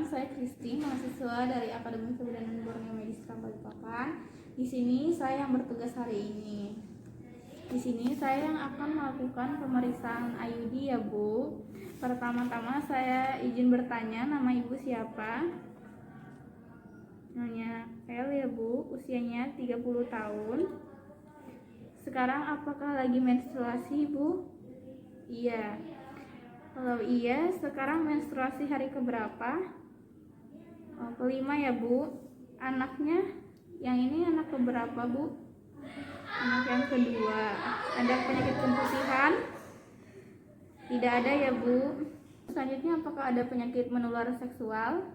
Perkenalkan, saya Kristi, mahasiswa dari Akademi Kebidanan Borneo Medistra Balikpapan. Di sini saya yang bertugas hari ini. Di sini saya yang akan melakukan pemeriksaan IUD ya Bu. Pertama-tama saya izin bertanya, nama Ibu siapa? Namanya El ya Bu, usianya 30 tahun. Sekarang apakah lagi menstruasi Bu? Iya. Kalau iya, sekarang menstruasi hari keberapa? Kelima ya Bu. Anaknya yang ini anak keberapa Bu? Anak yang kedua. Ada penyakit kemutihan? Tidak ada ya Bu. Selanjutnya apakah ada penyakit menular seksual?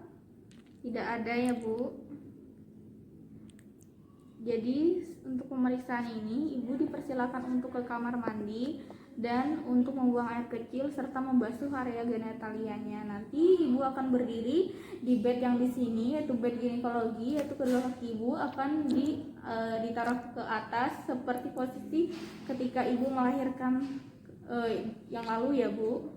Tidak ada ya Bu. Jadi untuk pemeriksaan ini Ibu dipersilakan untuk ke kamar mandi dan untuk membuang air kecil serta membasuh area genitalianya. Nanti Ibu akan berdiri di bed yang di sini, yaitu bed ginekologi, yaitu kedua kaki Ibu akan ditaruh ke atas seperti posisi ketika Ibu melahirkan yang lalu ya Bu.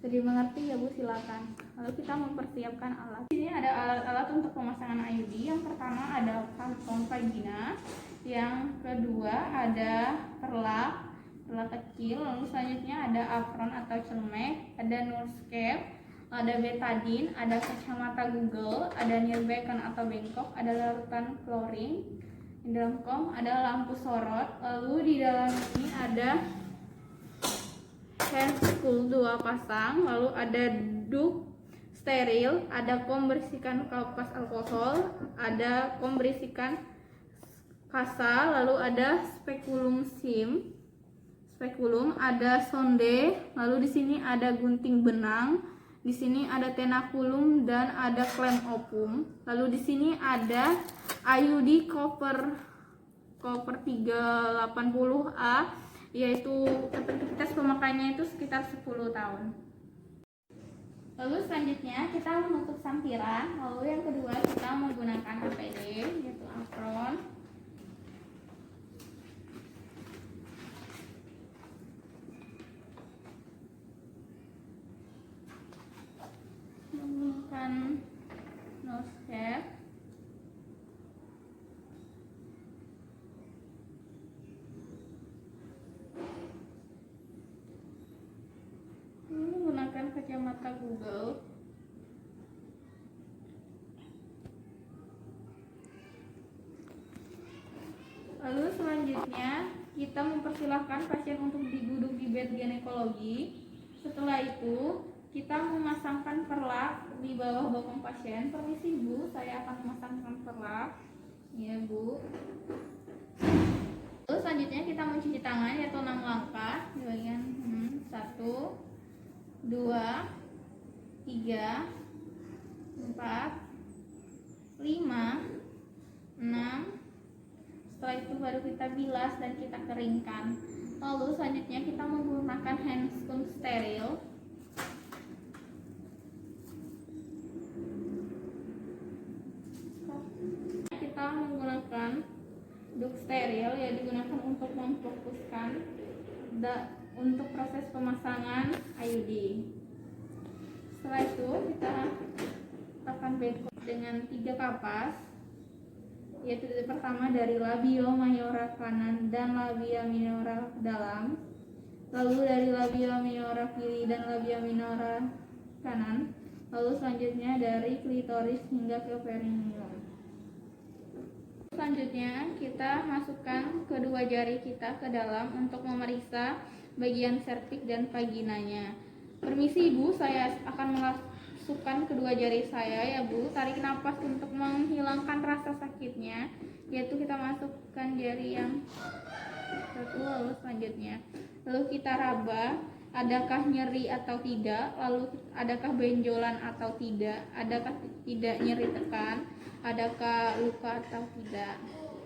Jadi mengerti ya Bu, silakan. Lalu kita mempersiapkan alat. Ini ada alat-alat untuk pemasangan IUD. Yang pertama ada kantong vagina, yang kedua ada perlak kecil, lalu selanjutnya ada apron atau celemek, ada Nurscape, ada betadine, ada kacamata Google, ada Nirbecon atau bengkok, ada larutan klorin, di dalam kom ada lampu sorot, lalu di dalam ini ada handscool 2 pasang, lalu ada duk steril, ada kom berisikan kapas alkohol, ada kom berisikan kasa, lalu ada spekulum, ada sonde, lalu di sini ada gunting benang, di sini ada tenakulum dan ada klem opum, lalu di sini ada IUD koper 380A, yaitu efektivitas pemakaiannya itu sekitar 10 tahun. Lalu selanjutnya kita menutup sampiran, lalu yang kedua kita menggunakan APD, yaitu apron. Menggunakan nose cap. Menggunakan kacamata Google. Lalu selanjutnya kita mempersilahkan pasien untuk duduk di bed ginekologi. Setelah itu kita memasangkan perlak di bawah bokong pasien. Permisi Bu, saya akan memasangkan perlak. Ya Bu. Lalu selanjutnya kita mencuci tangan, yaitu 6 langkah di bagian 1, 2, 3, 4, 5, 6. Setelah itu baru kita bilas dan kita keringkan. Lalu selanjutnya kita menggunakan handscoon steril. Kita menggunakan duk steril, yang digunakan untuk memfokuskan untuk proses pemasangan IUD. Setelah itu kita akan bengkok dengan 3 kapas, yaitu pertama dari labio mayora kanan dan labia minora dalam, lalu dari labia minora kiri dan labia minora kanan, lalu selanjutnya dari klitoris hingga ke perineum. Selanjutnya kita masukkan kedua jari kita ke dalam untuk memeriksa bagian serviks dan vaginanya. Permisi Ibu, saya akan masukkan kedua jari saya ya Bu. Tarik nafas untuk menghilangkan rasa sakitnya, yaitu kita masukkan jari yang satu, lalu selanjutnya kita raba, adakah nyeri atau tidak, lalu adakah benjolan atau tidak, adakah tidak nyeri tekan, adakah luka atau tidak.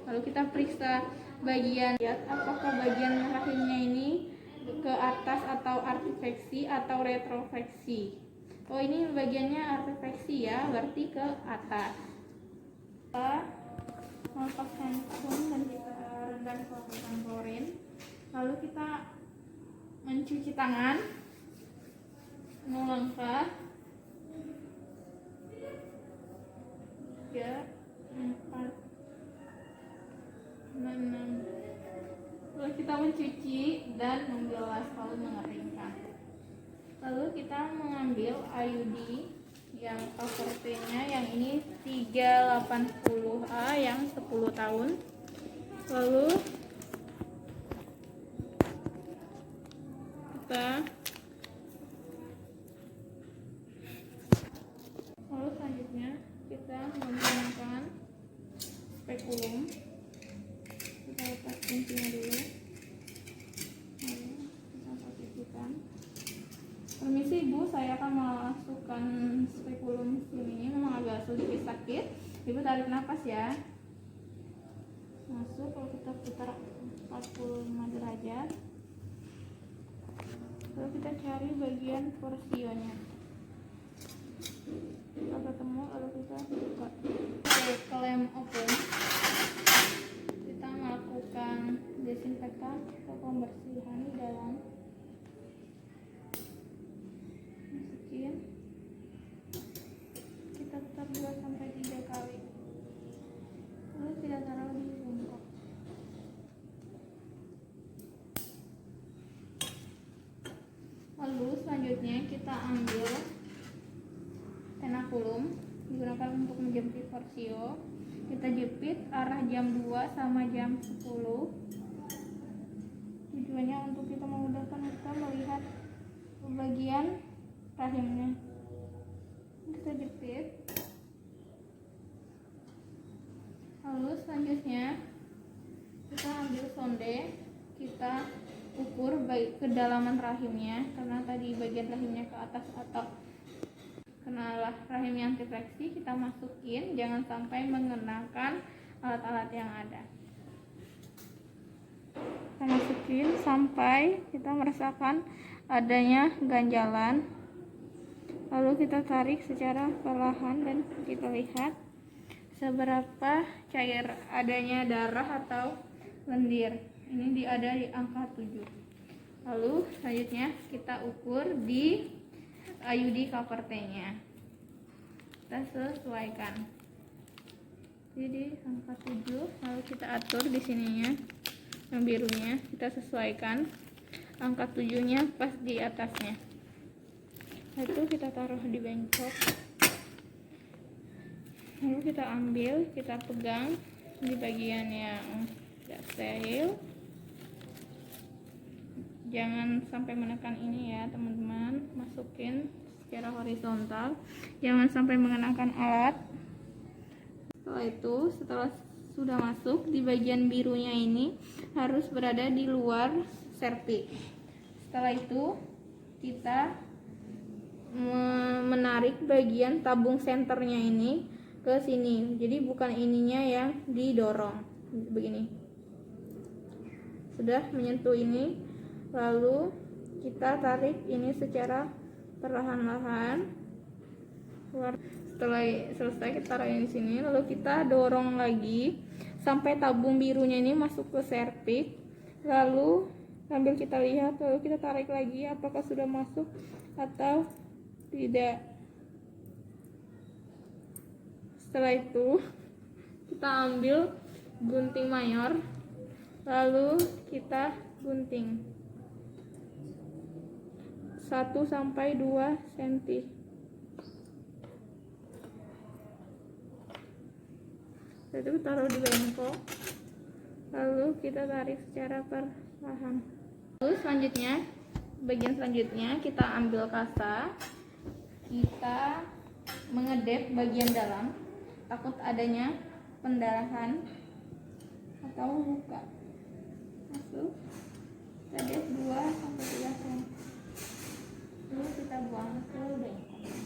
Lalu kita periksa bagian, apakah bagian rahimnya ini ke atas atau artifeksi atau retrofeksi. Oh, ini bagiannya artifeksi ya, berarti ke atas. Kita melepas handphone dan kita rendam dengan klorin. Lalu kita mencuci tangan, melangkah, mencuci dan membilas lalu mengeringkan. Lalu kita mengambil IUD yang cover T-nya yang ini 380A yang 10 tahun. Lalu selanjutnya kita menggunakan spekulum. Kita lepas kuncinya dulu. Lalu kita posisikan. Permisi Ibu, saya akan memasukkan spekulum sini. Memang agak sedikit sakit. Ibu tarik nafas ya. Masuk, kalau kita putar 45 derajat. Lalu kita cari bagian porsionya. Kalau ketemu, lalu kita buka. Oke, klem open. Kita melakukan desinfektan atau pembersihan di dalam. Masukin. Kita putar 2-3 kali. Lalu kita taruh di bungkuk. Lalu selanjutnya kita ambil tenakulum, digunakan untuk menjepit porsio. Kita jepit arah jam 2 sama jam 10. Tujuannya untuk kita memudahkan kita melihat bagian rahimnya. Kita jepit. Lalu selanjutnya kita ambil sonde, kita ukur kedalaman rahimnya, karena tadi bagian rahimnya ke atas atau kenalah rahimnya anti fleksi, kita masukin, jangan sampai mengenakan alat-alat yang ada. Kita masukin sampai kita merasakan adanya ganjalan, lalu kita tarik secara perlahan dan kita lihat seberapa cair adanya darah atau lendir. Ini ada di angka 7. Lalu selanjutnya kita ukur di IUD cover T-nya. Kita sesuaikan. Jadi angka 7, lalu kita atur di sininya. Yang birunya kita sesuaikan. Angka 7-nya pas di atasnya. Itu kita taruh di bengkok. Lalu kita ambil, kita pegang di bagian yang tidak steril. Jangan sampai menekan ini ya teman-teman, masukin secara horizontal, jangan sampai mengenakan alat. Setelah itu, setelah sudah masuk di bagian birunya ini harus berada di luar serviks. Setelah itu kita menarik bagian tabung senternya ini ke sini, jadi bukan ininya yang didorong begini. Sudah menyentuh ini, lalu kita tarik ini secara perlahan-lahan. Setelah selesai kita taruh di sini, lalu kita dorong lagi sampai tabung birunya ini masuk ke serviks. Lalu sambil kita lihat, lalu kita tarik lagi apakah sudah masuk atau tidak. Setelah itu kita ambil gunting mayor, lalu kita gunting 1-2 cm. Itu taruh di bengkok, lalu kita tarik secara perlahan. Lalu selanjutnya, bagian selanjutnya kita ambil kasa, kita mengedep bagian dalam, takut adanya pendarahan atau luka. Masuk, kita dep 2-3 cm. Lalu kita buang ke bengkok.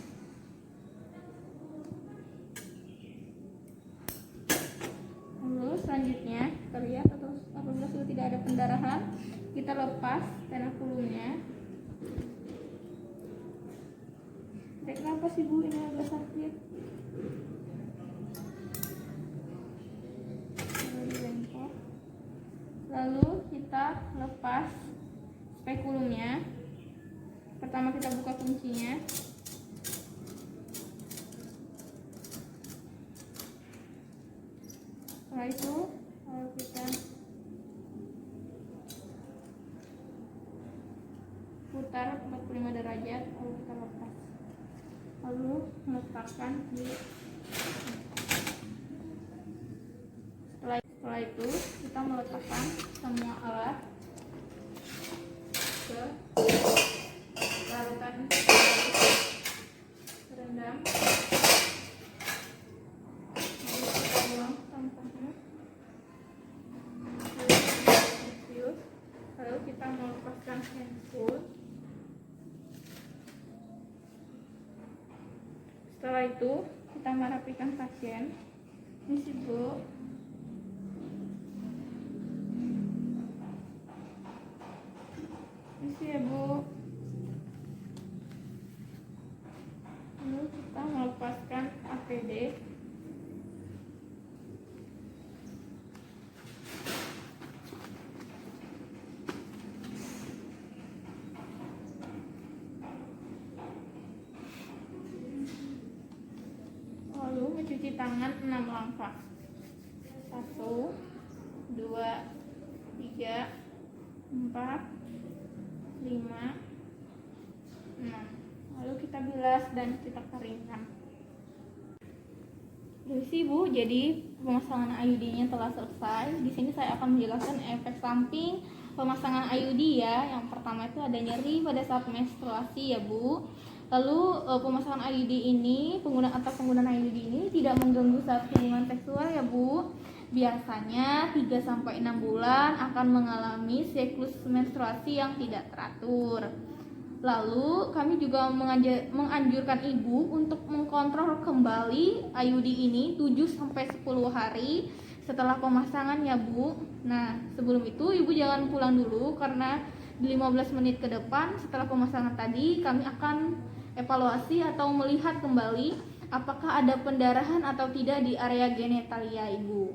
Lalu selanjutnya kita lihat apabila sudah tidak ada pendarahan, kita lepas tenakulumnya. Kenapa sih Bu, ini agak sakit? Lalu kita lepas spekulumnya. Pertama kita buka kuncinya. Setelah itu kita meletakkan di setelah itu kita meletakkan semua alat ke larutan rendam. Lalu kita buang sampahnya. Lalu kita melepaskan handphone. Setelah itu kita merapikan pasien. Ini sih Bu. Ini sih ya Bu. Lalu kita melepaskan APD. Lalu mencuci tangan 6 langkah. 1, 2, 3, 4, 5, 6. Lalu kita bilas dan kita keringkan. Sih Bu, jadi pemasangan IUD-nya telah selesai. Di sini saya akan menjelaskan efek samping pemasangan IUD ya. Yang pertama itu ada nyeri pada saat menstruasi ya Bu. Lalu pemasangan IUD ini, penggunaan IUD ini tidak mengganggu saat hubungan seksual ya Bu. Biasanya 3-6 bulan akan mengalami siklus menstruasi yang tidak teratur. Lalu kami juga menganjurkan ibu untuk mengkontrol kembali IUD ini 7-10 hari setelah pemasangan ya Bu. Nah, sebelum itu ibu jangan pulang dulu karena di 15 menit ke depan setelah pemasangan tadi kami akan evaluasi atau melihat kembali apakah ada pendarahan atau tidak di area genitalia ibu.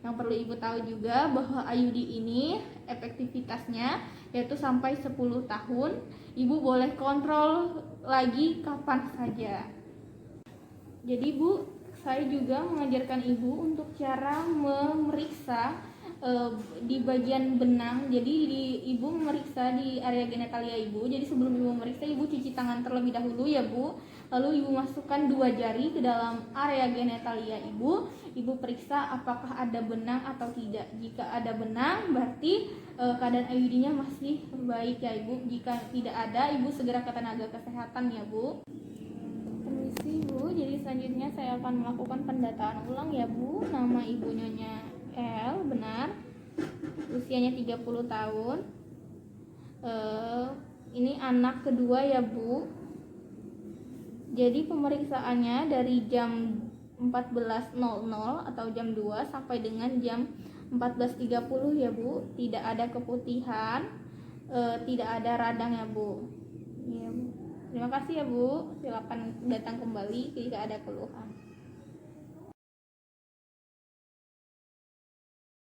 Yang perlu ibu tahu juga bahwa IUD ini efektivitasnya yaitu sampai 10 tahun. Ibu boleh kontrol lagi kapan saja. Jadi Bu, saya juga mengajarkan ibu untuk cara memeriksa di bagian benang. Jadi ibu memeriksa di area genitalia ibu. Jadi sebelum ibu memeriksa, ibu cuci tangan terlebih dahulu ya Bu. Lalu ibu masukkan 2 jari ke dalam area genitalia ibu. Ibu periksa apakah ada benang atau tidak. Jika ada benang, berarti keadaan IUD-nya masih baik ya Ibu. Jika tidak ada, ibu segera ke tenaga kesehatan ya Bu. Permisi Bu, jadi selanjutnya saya akan melakukan pendataan ulang ya Bu. Nama ibu Nyonya L, benar. Usianya 30 tahun. Ini anak kedua ya Bu. Jadi pemeriksaannya dari jam 14.00 atau jam 2 sampai dengan jam 14.30 ya Bu. Tidak ada keputihan, tidak ada radang ya Bu. Ya, Bu. Terima kasih ya Bu. Silakan datang kembali jika ada keluhan.